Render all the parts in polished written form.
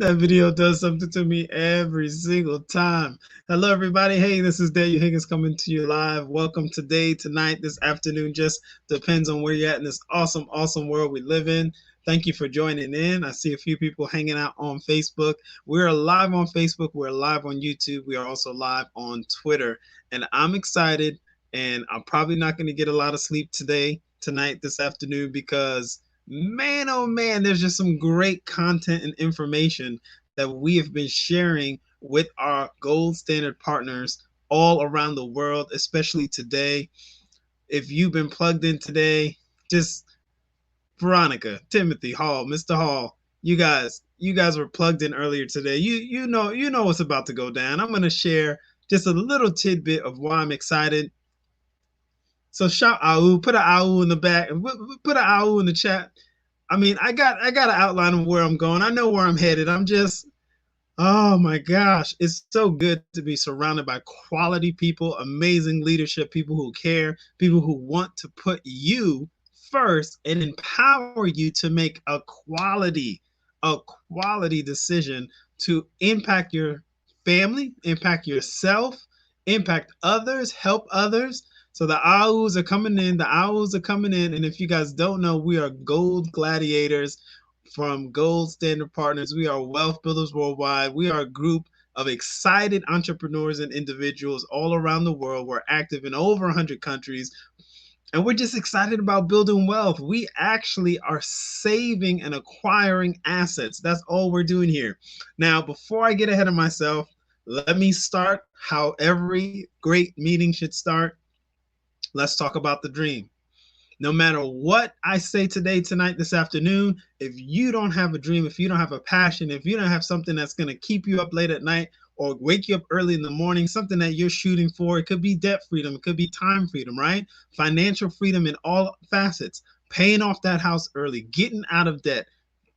That video does something to me every single time. Hello, everybody. Hey, this is Daniel Higgins coming to you live. Welcome today, tonight, this afternoon. Just depends on where you're at in this awesome, awesome world we live in. Thank you for joining in. I see a few people hanging out on Facebook. We're live on Facebook. We're live on YouTube. We are also live on Twitter. And I'm excited, and I'm probably not going to get a lot of sleep tonight, this afternoon, because man, oh man, there's just some great content and information that we have been sharing with our gold standard partners all around the world, especially today. If you've been plugged in today, just Veronica, Timothy, Hall, Mr. Hall, you guys were plugged in earlier today. You know what's about to go down. I'm gonna share just a little tidbit of why I'm excited. So shout out, put an ow in the back, and put an ow in the chat. I mean, I got an outline of where I'm going. I know where I'm headed. I'm just, oh my gosh, it's so good to be surrounded by quality people, amazing leadership, people who care, people who want to put you first and empower you to make a quality decision to impact your family, impact yourself, impact others, help others. So the owls are coming in. The owls are coming in. And if you guys don't know, we are Gold Gladiators from Gold Standard Partners. We are Wealth Builders Worldwide. We are a group of excited entrepreneurs and individuals all around the world. We're active in over 100 countries. And we're just excited about building wealth. We actually are saving and acquiring assets. That's all we're doing here. Now, before I get ahead of myself, let me start how every great meeting should start. Let's talk about the dream. No matter what I say today, tonight, this afternoon, if you don't have a dream, if you don't have a passion, if you don't have something that's going to keep you up late at night or wake you up early in the morning, something that you're shooting for, it could be debt freedom, it could be time freedom, right? Financial freedom in all facets, paying off that house early, getting out of debt,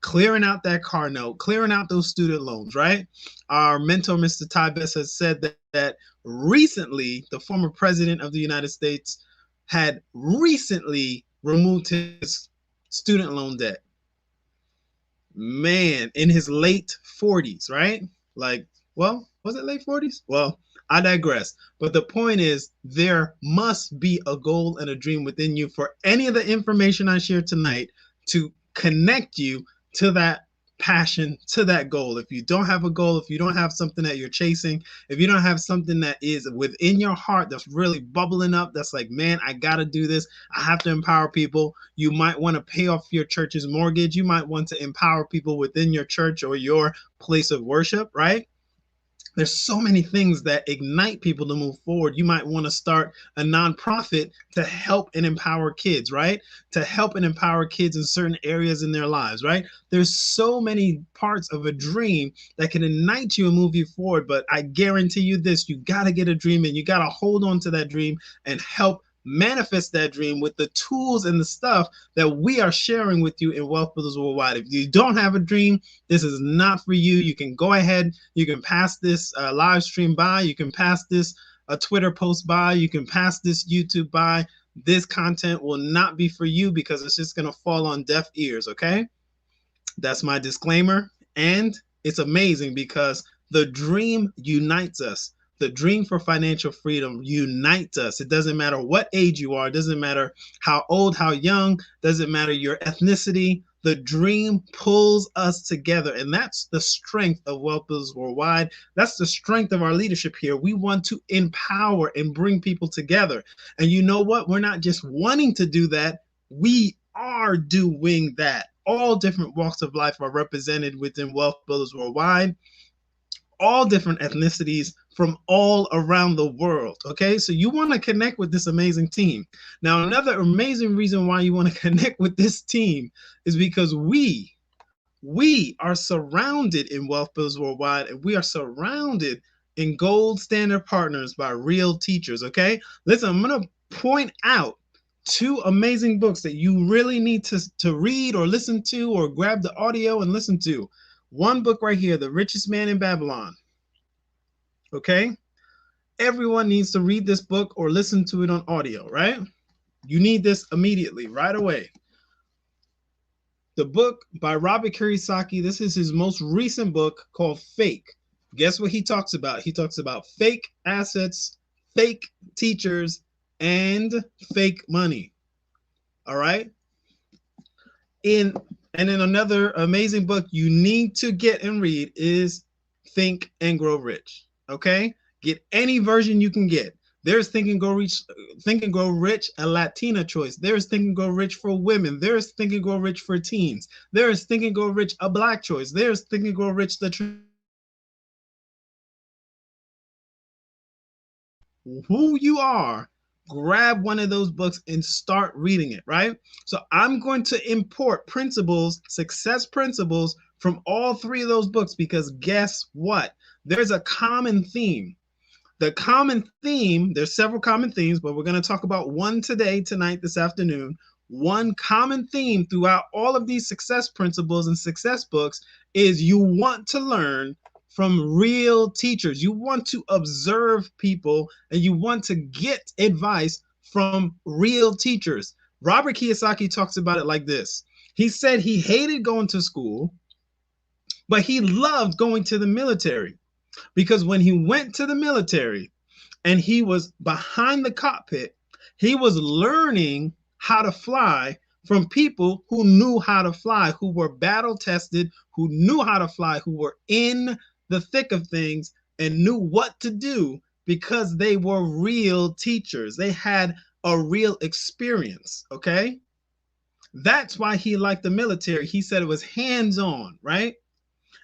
clearing out that car note, clearing out those student loans, right? Our mentor, Mr. Ty Bess, has said that recently, the former president of the United States had recently removed his student loan debt. Man, in his late 40s, right? Like, well, was it late 40s? Well, I digress. But the point is, there must be a goal and a dream within you for any of the information I share tonight to connect you to that passion, to that goal. If you don't have a goal, if you don't have something that you're chasing, if you don't have something that is within your heart that's really bubbling up, that's like, man, I got to do this. I have to empower people. You might want to pay off your church's mortgage. You might want to empower people within your church or your place of worship, right? There's so many things that ignite people to move forward. You might want to start a nonprofit to help and empower kids, right? To help and empower kids in certain areas in their lives, right? There's so many parts of a dream that can ignite you and move you forward. But I guarantee you this, you got to get a dream and you got to hold on to that dream and help manifest that dream with the tools and the stuff that we are sharing with you in Wealth Builders Worldwide. If you don't have a dream, this is not for you. You can go ahead, you can pass this live stream by, you can pass this Twitter post by, you can pass this YouTube by. This content will not be for you because it's just going to fall on deaf ears, okay? That's my disclaimer. And it's amazing because the dream unites us. The dream for financial freedom unites us. It doesn't matter what age you are. It doesn't matter how old, how young. Doesn't matter your ethnicity. The dream pulls us together. And that's the strength of Wealth Builders Worldwide. That's the strength of our leadership here. We want to empower and bring people together. And you know what? We're not just wanting to do that. We are doing that. All different walks of life are represented within Wealth Builders Worldwide. All different ethnicities from all around the world. Okay, so you want to connect with this amazing team. Now, another amazing reason why you want to connect with this team is because we are surrounded in Wealth Builders Worldwide, and we are surrounded in Gold Standard Partners by real teachers. Okay, listen, I'm going to point out two amazing books that you really need to read or listen to or grab the audio and listen to. One book right here, The Richest Man in Babylon. Okay? Everyone needs to read this book or listen to it on audio, right? You need this immediately, right away. The book by Robert Kiyosaki, this is his most recent book called Fake. Guess what he talks about? He talks about fake assets, fake teachers, and fake money. All right. In and in another amazing book you need to get and read is Think and Grow Rich. Okay? Get any version you can get. There's Think and Grow Rich, a Latina choice. There's Think and Grow Rich for women. There's Think and Grow Rich for teens. There's Think and Grow Rich, a Black choice. There's Think and Grow Rich, who you are. Grab one of those books and start reading it, right? So I'm going to import principles, success principles from all three of those books because guess what? There's a common theme. The common theme, there's several common themes, but we're going to talk about one today, tonight, this afternoon. One common theme throughout all of these success principles and success books is you want to learn from real teachers. You want to observe people and you want to get advice from real teachers. Robert Kiyosaki talks about it like this. He said he hated going to school, but he loved going to the military. Because when he went to the military and he was behind the cockpit, he was learning how to fly from people who knew how to fly, who were battle tested, who knew how to fly, who were in the thick of things and knew what to do because they were real teachers. They had a real experience, okay? That's why he liked the military. He said it was hands-on, right?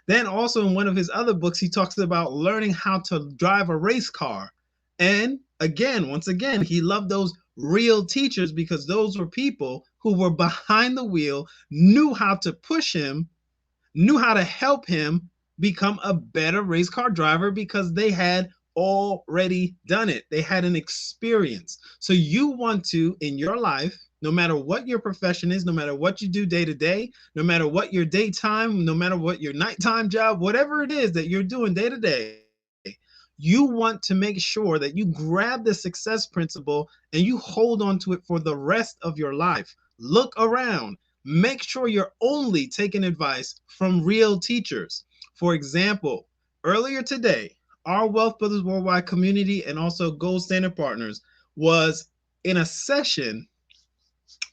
Then also in one of his other books, he talks about learning how to drive a race car. And again, once again, he loved those real teachers because those were people who were behind the wheel, knew how to push him, knew how to help him become a better race car driver because they had already done it. They had an experience. So you want to, in your life, no matter what your profession is, no matter what you do day to day, no matter what your daytime, no matter what your nighttime job, whatever it is that you're doing day to day, you want to make sure that you grab the success principle and you hold on to it for the rest of your life. Look around. Make sure you're only taking advice from real teachers. For example, earlier today, our Wealth Builders Worldwide community and also Gold Standard Partners was in a session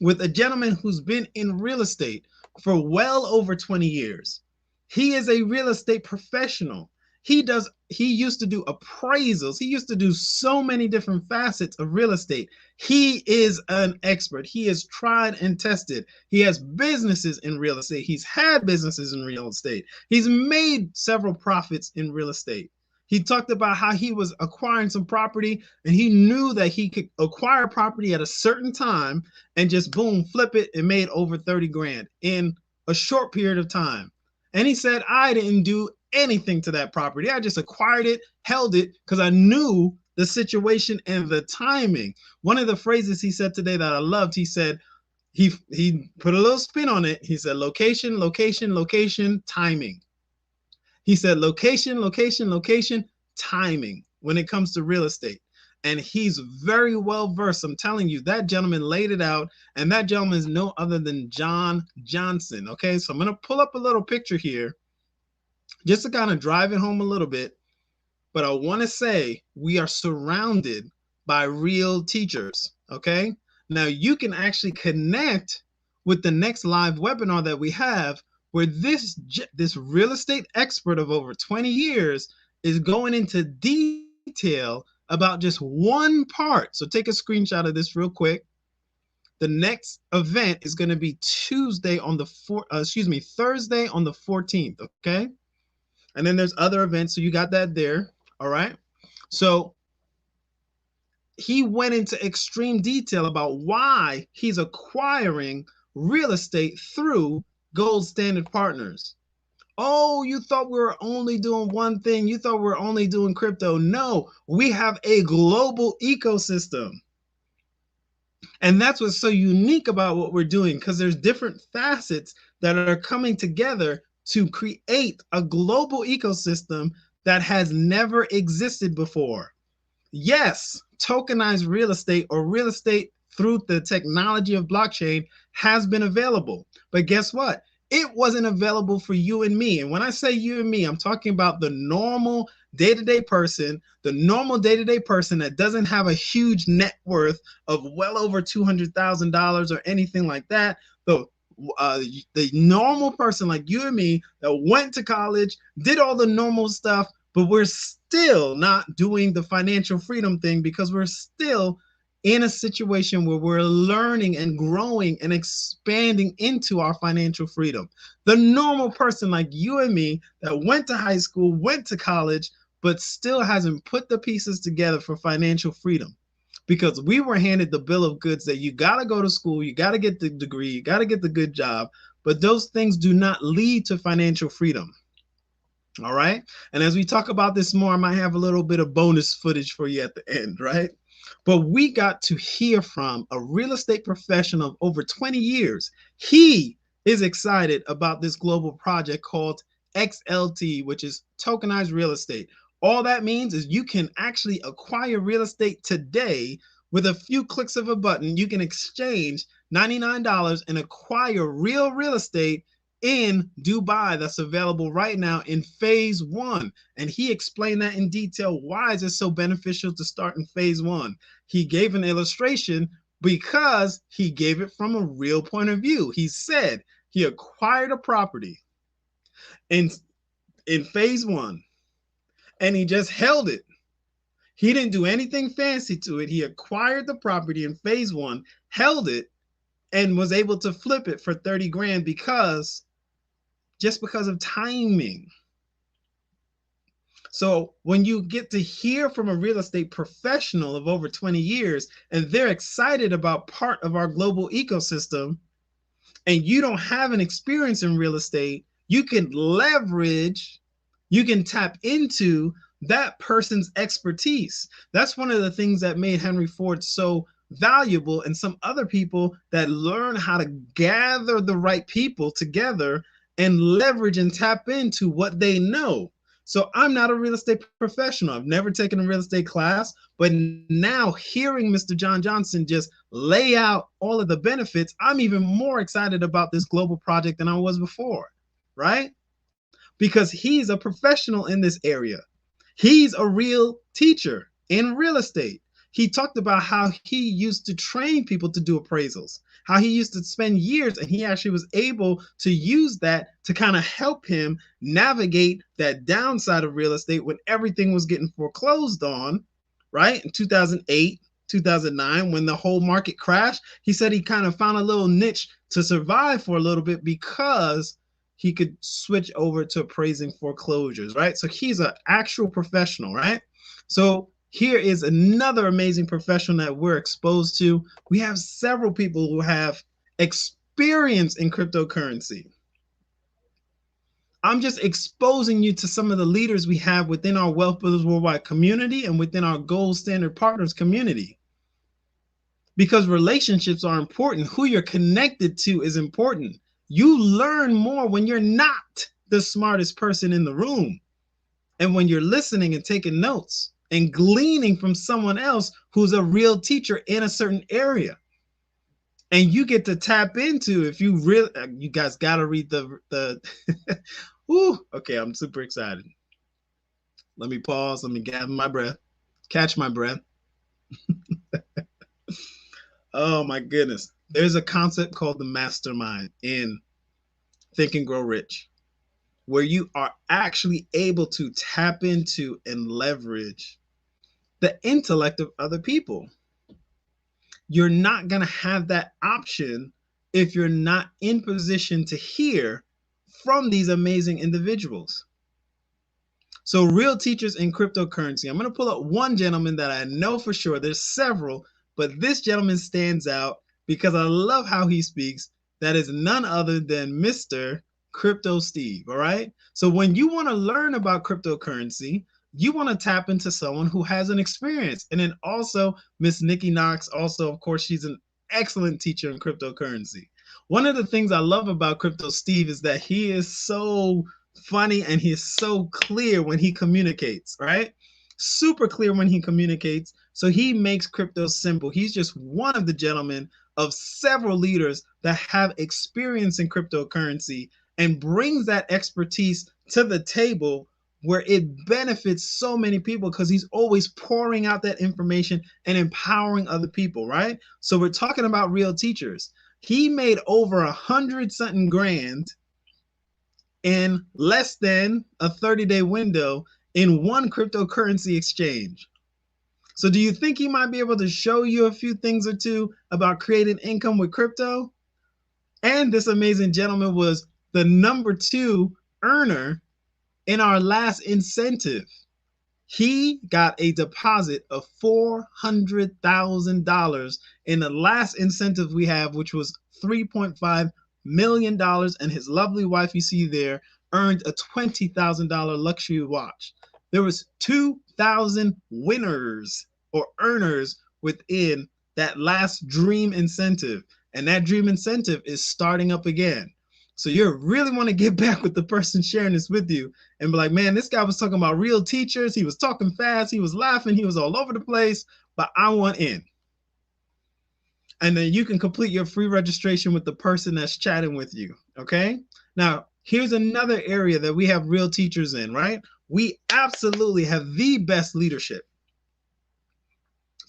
with a gentleman who's been in real estate for well over 20 years. He is a real estate professional. He used to do appraisals. He used to do so many different facets of real estate. He is an expert. He is tried and tested. He has businesses in real estate. He's had businesses in real estate. He's made several profits in real estate. He talked about how he was acquiring some property and he knew that he could acquire property at a certain time and just boom, flip it and made over 30 grand in a short period of time. And he said, I didn't do anything to that property. I just acquired it, held it because I knew the situation and the timing. One of the phrases he said today that I loved, he said, he put a little spin on it. He said, location, location, location, timing. He said, location, location, location, timing when it comes to real estate. And he's very well versed. I'm telling you, that gentleman laid it out. And that gentleman is no other than John Johnson. Okay, so I'm going to pull up a little picture here just to kind of drive it home a little bit. But I want to say we are surrounded by real teachers. Okay, now you can actually connect with the next live webinar that we have, where this real estate expert of over 20 years is going into detail about just one part. So take a screenshot of this real quick. The next event is going to be Thursday on the 14th. Okay. And then there's other events. So you got that there. All right. So he went into extreme detail about why he's acquiring real estate through Gold Standard Partners. Oh, you thought we were only doing one thing. You thought we were only doing crypto. No, we have a global ecosystem. And that's what's so unique about what we're doing, because there's different facets that are coming together to create a global ecosystem that has never existed before. Yes, tokenized real estate or real estate through the technology of blockchain has been available. But guess what? it wasn't available for you and me. And when I say you and me, I'm talking about the normal day-to-day person, the normal day-to-day person that doesn't have a huge net worth of well over $200,000 or anything like that. The normal person like you and me that went to college, did all the normal stuff, but we're still not doing the financial freedom thing because we're still in a situation where we're learning and growing and expanding into our financial freedom. The normal person like you and me that went to high school, went to college, but still hasn't put the pieces together for financial freedom, because we were handed the bill of goods that you got to go to school, you got to get the degree, you got to get the good job, but those things do not lead to financial freedom. All right. And as we talk about this more, I might have a little bit of bonus footage for you at the end, right? But we got to hear from a real estate professional of over 20 years. He is excited about this global project called XLT, which is tokenized real estate. All that means is you can actually acquire real estate today with a few clicks of a button. You can exchange $99 and acquire real estate in Dubai that's available right now in phase one. And he explained that in detail. Why is it so beneficial to start in phase one? He gave an illustration because he gave it from a real point of view. He said he acquired a property in phase one and he just held it. He didn't do anything fancy to it. He acquired the property in phase one, held it, and was able to flip it for 30 grand because of timing. So when you get to hear from a real estate professional of over 20 years and they're excited about part of our global ecosystem, and you don't have an experience in real estate, you can leverage, you can tap into that person's expertise. That's one of the things that made Henry Ford so valuable, and some other people that learn how to gather the right people together and leverage and tap into what they know. So I'm not a real estate professional. I've never taken a real estate class, but now hearing Mr. John Johnson just lay out all of the benefits, I'm even more excited about this global project than I was before, right? Because he's a professional in this area. He's a real teacher in real estate. He talked about how he used to train people to do appraisals, how he used to spend years, and he actually was able to use that to kind of help him navigate that downside of real estate when everything was getting foreclosed on, right? In 2008, 2009, when the whole market crashed, he said he kind of found a little niche to survive for a little bit because he could switch over to appraising foreclosures, right? So he's an actual professional, right? So here is another amazing professional that we're exposed to. We have several people who have experience in cryptocurrency. I'm just exposing you to some of the leaders we have within our Wealth Builders Worldwide community and within our Gold Standard Partners community. Because relationships are important. Who you're connected to is important. You learn more when you're not the smartest person in the room, and when you're listening and taking notes and gleaning from someone else who's a real teacher in a certain area. And you get to tap into, if you really, you guys got to read the Ooh, okay, I'm super excited. Let me pause. Let me gather my breath, catch my breath. Oh my goodness. There's a concept called the mastermind in Think and Grow Rich, where you are actually able to tap into and leverage the intellect of other people. You're not going to have that option if you're not in position to hear from these amazing individuals. So real teachers in cryptocurrency, I'm going to pull up one gentleman that I know for sure. There's several, but this gentleman stands out because I love how he speaks. That is none other than Mr. Crypto Steve. All right. So when you want to learn about cryptocurrency, you want to tap into someone who has an experience. And then also Miss Nikki Knox, also, of course, she's an excellent teacher in cryptocurrency. One of the things I love about Crypto Steve is that he is so funny and he's so clear when he communicates, right? Super clear when he communicates. So he makes crypto simple. He's just one of the gentlemen of several leaders that have experience in cryptocurrency and brings that expertise to the table where it benefits so many people because he's always pouring out that information and empowering other people, right? So we're talking about real teachers. He made over 100 something grand in less than a 30-day window in one cryptocurrency exchange. So do you think he might be able to show you a few things or two about creating income with crypto? And this amazing gentleman was the #2 earner in our last incentive. He got a deposit of $400,000 in the last incentive we have, which was $3.5 million. And his lovely wife, you see there, earned a $20,000 luxury watch. There was 2,000 winners or earners within that last dream incentive. And that dream incentive is starting up again. So you really want to get back with the person sharing this with you and be like, man, this guy was talking about real teachers. He was talking fast. He was laughing. He was all over the place, but I want in. And then you can complete your free registration with the person that's chatting with you. Okay. Now, here's another area that we have real teachers in, right? We absolutely have the best leadership.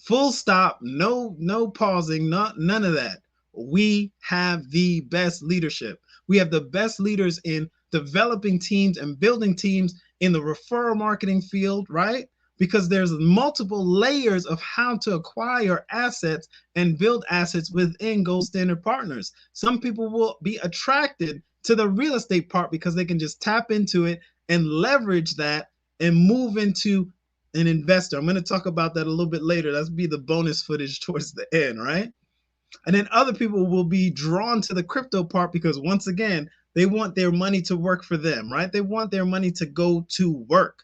Full stop. No pausing. None of that. We have the best leadership. We have the best leaders in developing teams and building teams in the referral marketing field, right? Because there's multiple layers of how to acquire assets and build assets within Gold Standard Partners. Some people will be attracted to the real estate part because they can just tap into it and leverage that and move into an investor. I'm going to talk about that a little bit later. That's be the bonus footage towards the end, right? And then other people will be drawn to the crypto part because once again, they want their money to work for them, right? They want their money to go to work,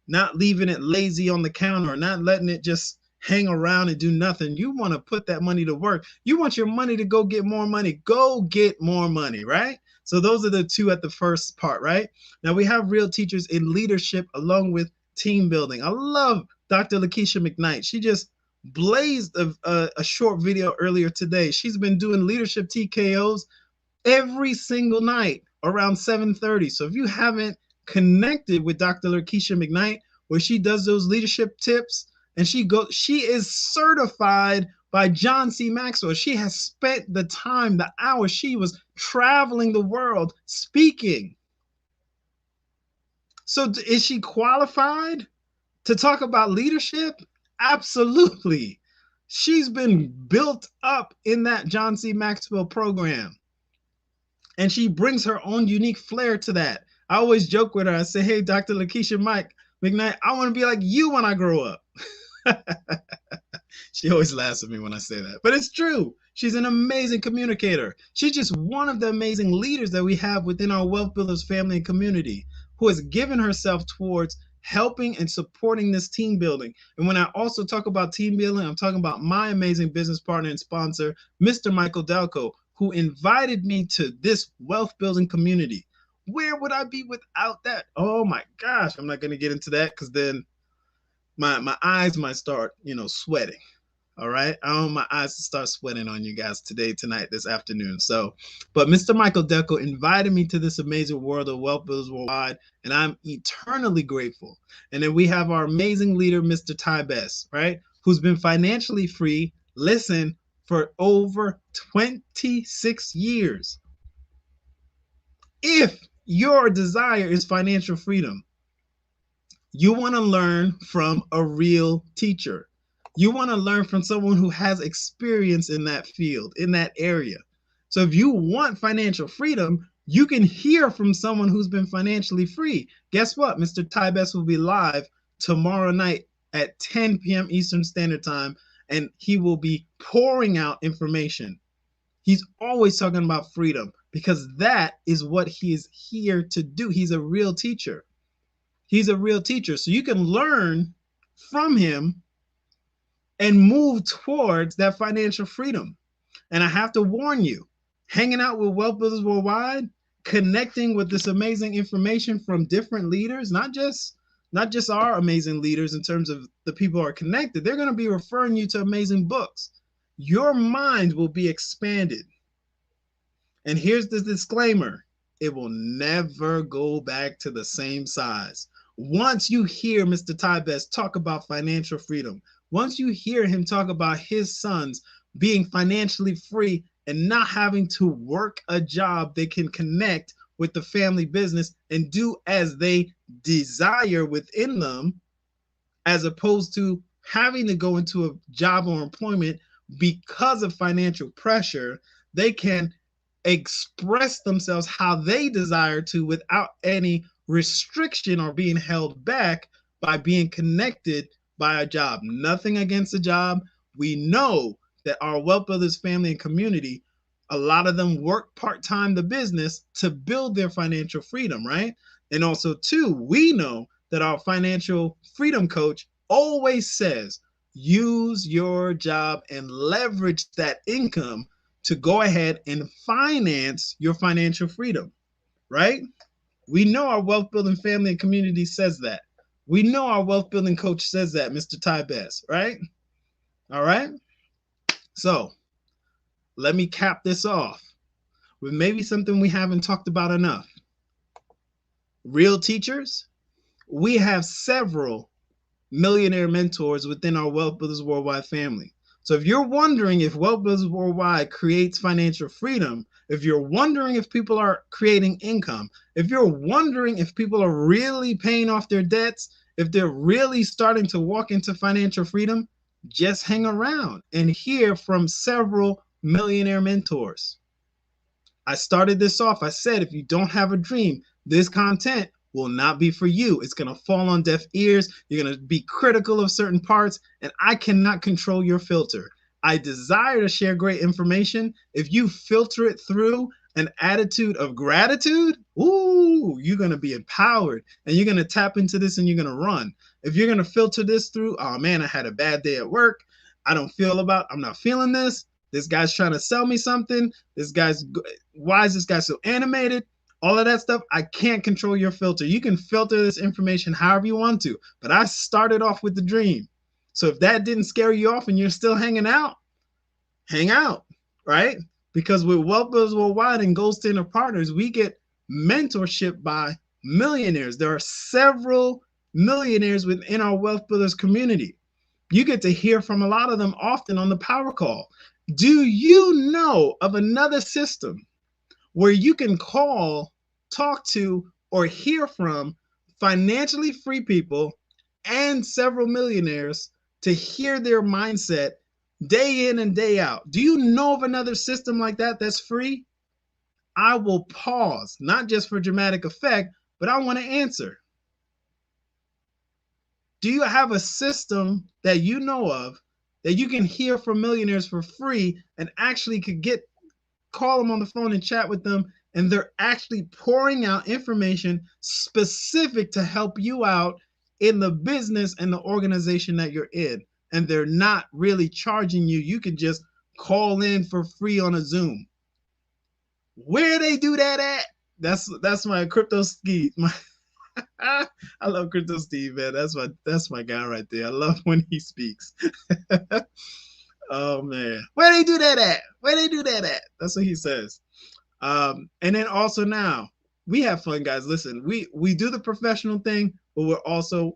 not leaving it lazy on the counter, not letting it just hang around and do nothing. You want to put that money to work. You want your money to go get more money. Go get more money, right? So those are the two at the first part, right? Now we have real teachers in leadership along with team building. I love Dr. Lakeisha McKnight. She just blazed a short video earlier today. She's been doing leadership TKOs every single night around 7:30. So if you haven't connected with Dr. Lakeisha McKnight, where she does those leadership tips, and she is certified by John C. Maxwell. She has spent the time, the hours. She was traveling the world speaking. So is she qualified to talk about leadership? Absolutely. She's been built up in that John C. Maxwell program. And she brings her own unique flair to that. I always joke with her. I say, hey, Dr. Lakeisha McKnight, I want to be like you when I grow up. She always laughs at me when I say that. But it's true. She's an amazing communicator. She's just one of the amazing leaders that we have within our Wealth Builders family and community who has given herself towards helping and supporting this team building. And when I also talk about team building, I'm talking about my amazing business partner and sponsor, Mr. Michael Delco, who invited me to this wealth building community. Where would I be without that? Oh my gosh, I'm not going to get into that because then my eyes might start, sweating. All right. I want my eyes to start sweating on you guys today, tonight, this afternoon. So, but Mr. Michael Delco invited me to this amazing world of Wealth Builders Worldwide, and I'm eternally grateful. And then we have our amazing leader, Mr. Ty Best, right? Who's been financially free, listen, for over 26 years. If your desire is financial freedom, you want to learn from a real teacher. You want to learn from someone who has experience in that field, in that area. So if you want financial freedom, you can hear from someone who's been financially free. Guess what? Mr. Ty Best will be live tomorrow night at 10 p.m. Eastern Standard Time, and he will be pouring out information. He's always talking about freedom because that is what he is here to do. He's a real teacher. He's a real teacher. So you can learn from him and move towards that financial freedom. And I have to warn you, hanging out with Wealth Builders Worldwide, connecting with this amazing information from different leaders, not just our amazing leaders in terms of the people who are connected, they're going to be referring you to amazing books. Your mind will be expanded. And here's the disclaimer. it will never go back to the same size. Once you hear Mr. Tybest talk about financial freedom, once you hear him talk about his sons being financially free and not having to work a job, they can connect with the family business and do as they desire within them, as opposed to having to go into a job or employment because of financial pressure. They can express themselves how they desire to without any restriction or being held back by being connected by a job. Nothing against the job. We know that our Wealth Builders family and community, a lot of them work part-time the business to build their financial freedom, right? And also, too, we know that our financial freedom coach always says, use your job and leverage that income to go ahead and finance your financial freedom, right? We know our wealth building family and community says that. We know our wealth building coach says that, Mr. Tybest, right? All right. So let me cap this off with maybe something we haven't talked about enough. Real teachers, we have several millionaire mentors within our Wealth Builders Worldwide family. So if you're wondering if Wealth Builders Worldwide creates financial freedom, if you're wondering if people are creating income, if you're wondering if people are really paying off their debts, if they're really starting to walk into financial freedom, just hang around and hear from several millionaire mentors. I started this off. I said, if you don't have a dream, this content will not be for you. It's going to fall on deaf ears. You're going to be critical of certain parts, and I cannot control your filter. I desire to share great information. If you filter it through an attitude of gratitude, ooh, you're going to be empowered, and you're going to tap into this and you're going to run. If you're going to filter this through, oh man, I had a bad day at work. I'm not feeling this. This guy's trying to sell me something. Why is this guy so animated? All of that stuff, I can't control your filter. You can filter this information however you want to, but I started off with the dream. So if that didn't scare you off and you're still hanging out, hang out, right? Because with Wealth Builders Worldwide and Gold Standard Partners, we get mentorship by millionaires. There are several millionaires within our Wealth Builders community. You get to hear from a lot of them often on the power call. Do you know of another system where you can call, talk to, or hear from financially free people and several millionaires to hear their mindset day in and day out? Do you know of another system like that that's free? I will pause, not just for dramatic effect, but I want to answer. Do you have a system that you know of that you can hear from millionaires for free and actually could call them on the phone and chat with them, and they're actually pouring out information specific to help you out in the business and the organization that you're in, and they're not really charging you? You can just call in for free on a Zoom. Where they do that at? That's my Crypto Steve. I love Crypto Steve, man. That's my guy right there. I love when he speaks. Oh man, where they do that at? Where they do that at? That's what he says. And then also now we have fun, guys. Listen, we do the professional thing, but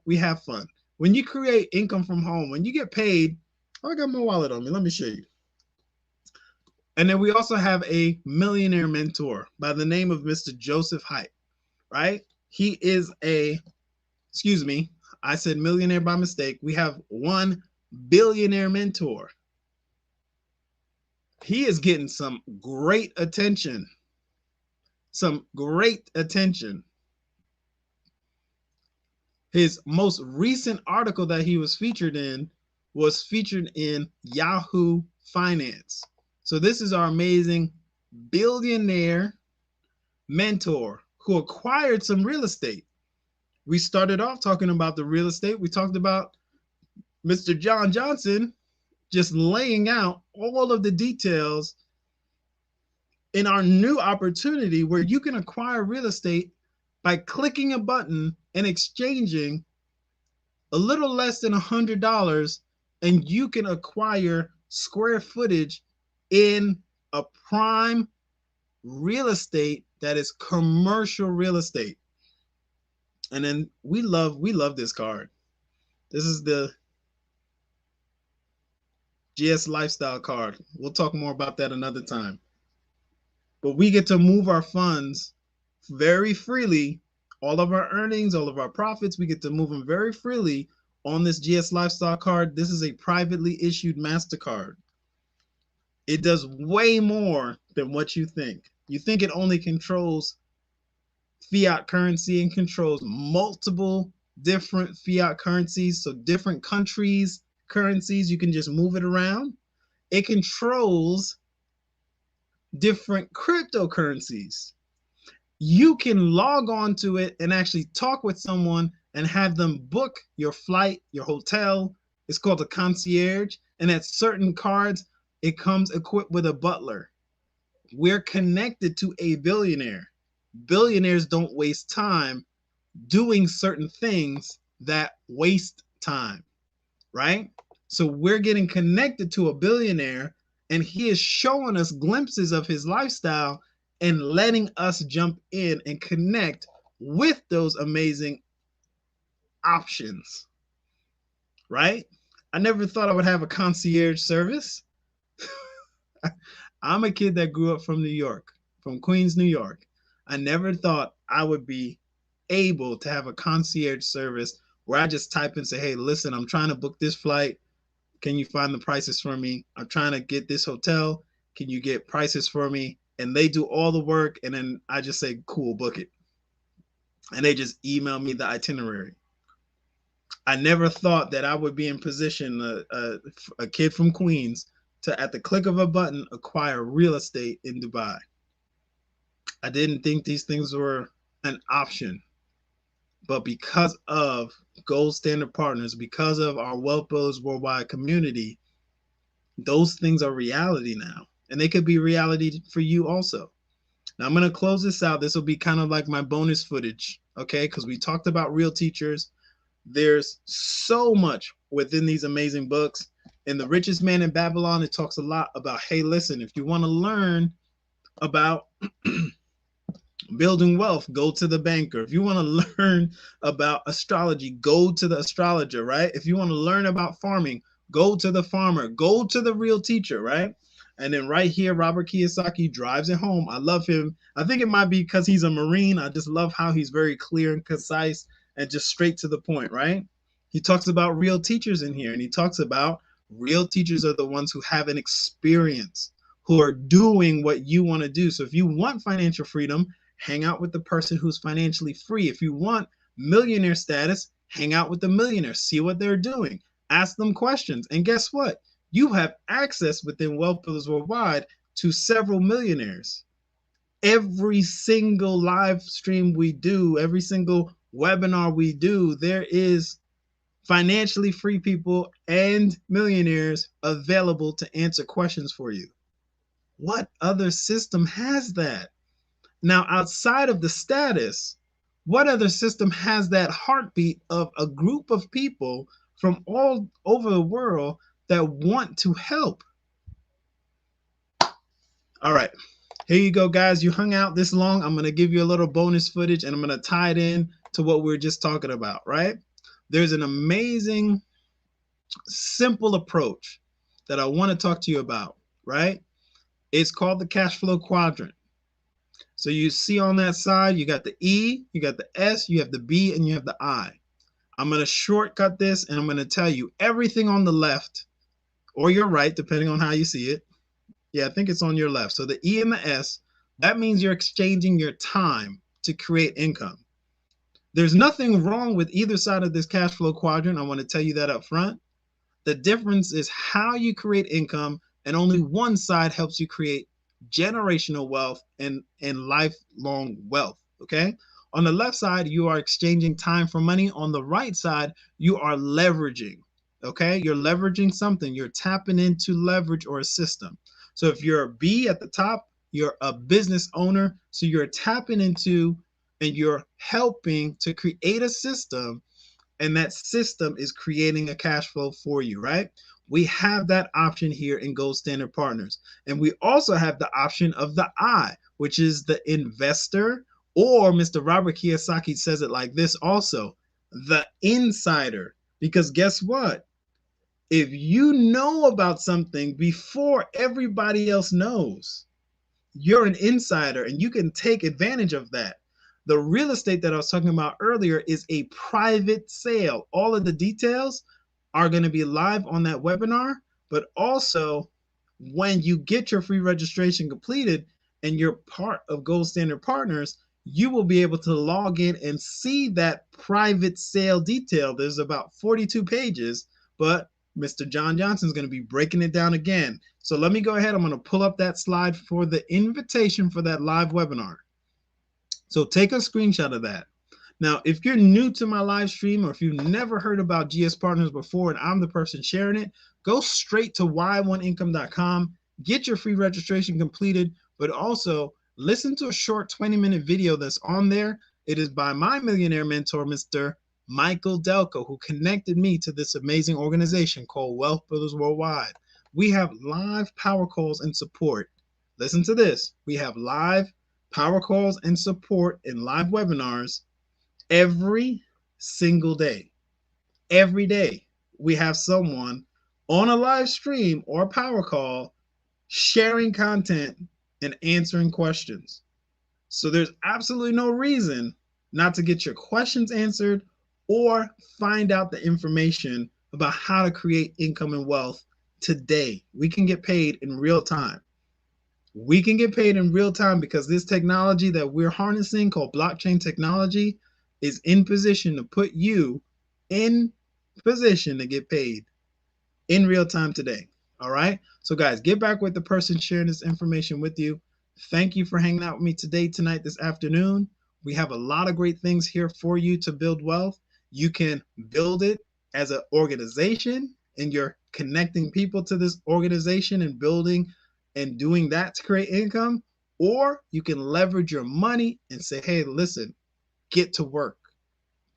we have fun. When you create income from home, when you get paid, oh, I got my wallet on me. Let me show you. And then we also have a millionaire mentor by the name of Mr. Joseph Hype, right? He is I said millionaire by mistake. We have one billionaire mentor. He is getting some great attention. His most recent article that he was featured in was featured in Yahoo Finance. So this is our amazing billionaire mentor who acquired some real estate. We started off talking about the real estate. We talked about Mr. John Johnson just laying out all of the details in our new opportunity where you can acquire real estate by clicking a button and exchanging a little less than $100, and you can acquire square footage in a prime real estate that is commercial real estate. And then we love this card. This is the GS Lifestyle card. We'll talk more about that another time. But we get to move our funds very freely. All of our earnings, all of our profits, we get to move them very freely on this GS Lifestyle card. This is a privately issued MasterCard. It does way more than what you think. You think it only controls fiat currency and controls multiple different fiat currencies. So different countries' currencies, you can just move it around. It controls different cryptocurrencies. You can log on to it and actually talk with someone and have them book your flight, your hotel. It's called a concierge. And at certain cards, it comes equipped with a butler. We're connected to a billionaire. Billionaires don't waste time doing certain things that waste time, right? So we're getting connected to a billionaire, and he is showing us glimpses of his lifestyle and letting us jump in and connect with those amazing options, right? I never thought I would have a concierge service. I'm a kid that grew up from New York, from Queens, New York. I never thought I would be able to have a concierge service where I just type and say, hey, listen, I'm trying to book this flight. Can you find the prices for me? I'm trying to get this hotel. Can you get prices for me? And they do all the work. And then I just say, cool, book it. And they just email me the itinerary. I never thought that I would be in position, a kid from Queens, to, at the click of a button, acquire real estate in Dubai. I didn't think these things were an option. But because of Gold Standard Partners, because of our Wealth Builders Worldwide community, those things are reality now. And they could be reality for you also. Now I'm going to close this out. This will be kind of like my bonus footage, okay? Because we talked about real teachers. There's so much within these amazing books. In The Richest Man in Babylon, it talks a lot about, hey, listen, if you want to learn about building wealth, go to the banker. If you want to learn about astrology, go to the astrologer, right? If you want to learn about farming, go to the farmer, go to the real teacher, right? And then right here, Robert Kiyosaki drives it home. I love him. I think it might be because he's a Marine. I just love how he's very clear and concise and just straight to the point, right? He talks about real teachers in here, and he talks about real teachers are the ones who have an experience, who are doing what you want to do. So if you want financial freedom, hang out with the person who's financially free. If you want millionaire status, hang out with the millionaire. See what they're doing. Ask them questions. And guess what? You have access within Wealth Builders Worldwide to several millionaires. Every single live stream we do, every single webinar we do, there is financially free people and millionaires available to answer questions for you. What other system has that? Now, outside of the status, what other system has that heartbeat of a group of people from all over the world that want to help? All right, here you go, guys. You hung out this long. I'm going to give you a little bonus footage, and I'm going to tie it in to what we were just talking about, right? There's an amazing, simple approach that I want to talk to you about, right? It's called the cash flow quadrant. So you see on that side, you got the E, you got the S, you have the B, and you have the I. I'm going to shortcut this, and I'm going to tell you everything on the left or your right, depending on how you see it. Yeah, I think it's on your left. So the E and the S, that means you're exchanging your time to create income. There's nothing wrong with either side of this cash flow quadrant. I want to tell you that up front. The difference is how you create income, and only one side helps you create generational wealth and lifelong wealth, okay? On the left side, you are exchanging time for money. On the right side, you are leveraging, okay? You're leveraging something. You're tapping into leverage or a system. So if you're a B at the top, you're a business owner. So you're tapping into and you're helping to create a system, and that system is creating a cash flow for you, right? We have that option here in Gold Standard Partners. And we also have the option of the I, which is the investor, or Mr. Robert Kiyosaki says it like this also, the insider. Because guess what? If you know about something before everybody else knows, you're an insider and you can take advantage of that. The real estate that I was talking about earlier is a private sale. All of the details are going to be live on that webinar, but also when you get your free registration completed and you're part of Gold Standard Partners, you will be able to log in and see that private sale detail. There's about 42 pages, but Mr. John Johnson is going to be breaking it down again. So let me go ahead. I'm going to pull up that slide for the invitation for that live webinar. So take a screenshot of that. Now, if you're new to my live stream or if you've never heard about GS Partners before and I'm the person sharing it, go straight to y1income.com, get your free registration completed, but also listen to a short 20-minute video that's on there. It is by my millionaire mentor, Mr. Michael Delco, who connected me to this amazing organization called Wealth Builders Worldwide. We have live power calls and support. Listen to this. We have live power calls and support in live webinars every single day. Every day, we have someone on a live stream or a power call sharing content and answering questions. So there's absolutely no reason not to get your questions answered or find out the information about how to create income and wealth today. We can get paid in real time. We can get paid in real time because this technology that we're harnessing called blockchain technology is in position to put you in position to get paid in real time today. All right. So guys, get back with the person sharing this information with you. Thank you for hanging out with me today, tonight, this afternoon. We have a lot of great things here for you to build wealth. You can build it as an organization and you're connecting people to this organization and building and doing that to create income, or you can leverage your money and say, hey, listen, get to work.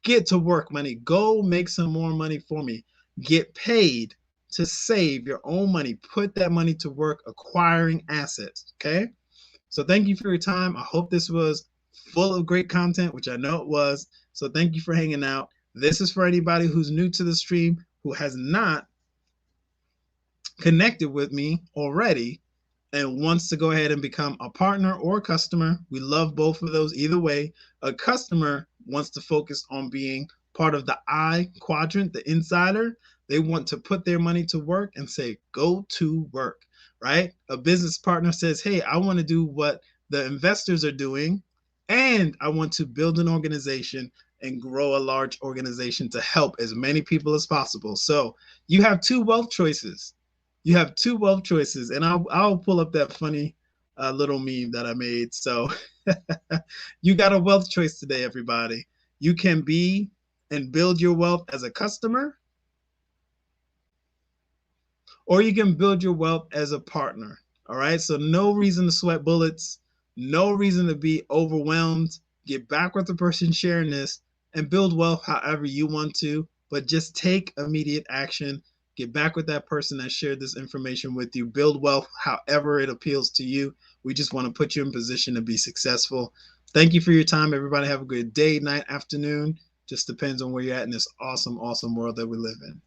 Get to work, money. Go make some more money for me. Get paid to save your own money. Put that money to work acquiring assets. Okay. So thank you for your time. I hope this was full of great content, which I know it was. So thank you for hanging out. This is for anybody who's new to the stream, who has not connected with me already and wants to go ahead and become a partner or a customer. We love both of those either way. A customer wants to focus on being part of the I quadrant, the insider. They want to put their money to work and say, go to work, right? A business partner says, hey, I want to do what the investors are doing, and I want to build an organization and grow a large organization to help as many people as possible. So you have two wealth choices. You have two wealth choices, and I'll pull up that funny little meme that I made. So you got a wealth choice today, everybody. You can be and build your wealth as a customer, or you can build your wealth as a partner. All right. So no reason to sweat bullets, no reason to be overwhelmed. Get back with the person sharing this and build wealth however you want to, but just take immediate action. Get back with that person that shared this information with you. Build wealth however it appeals to you. We just want to put you in position to be successful. Thank you for your time, everybody. Have a good day, night, afternoon. Just depends on where you're at in this awesome, awesome world that we live in.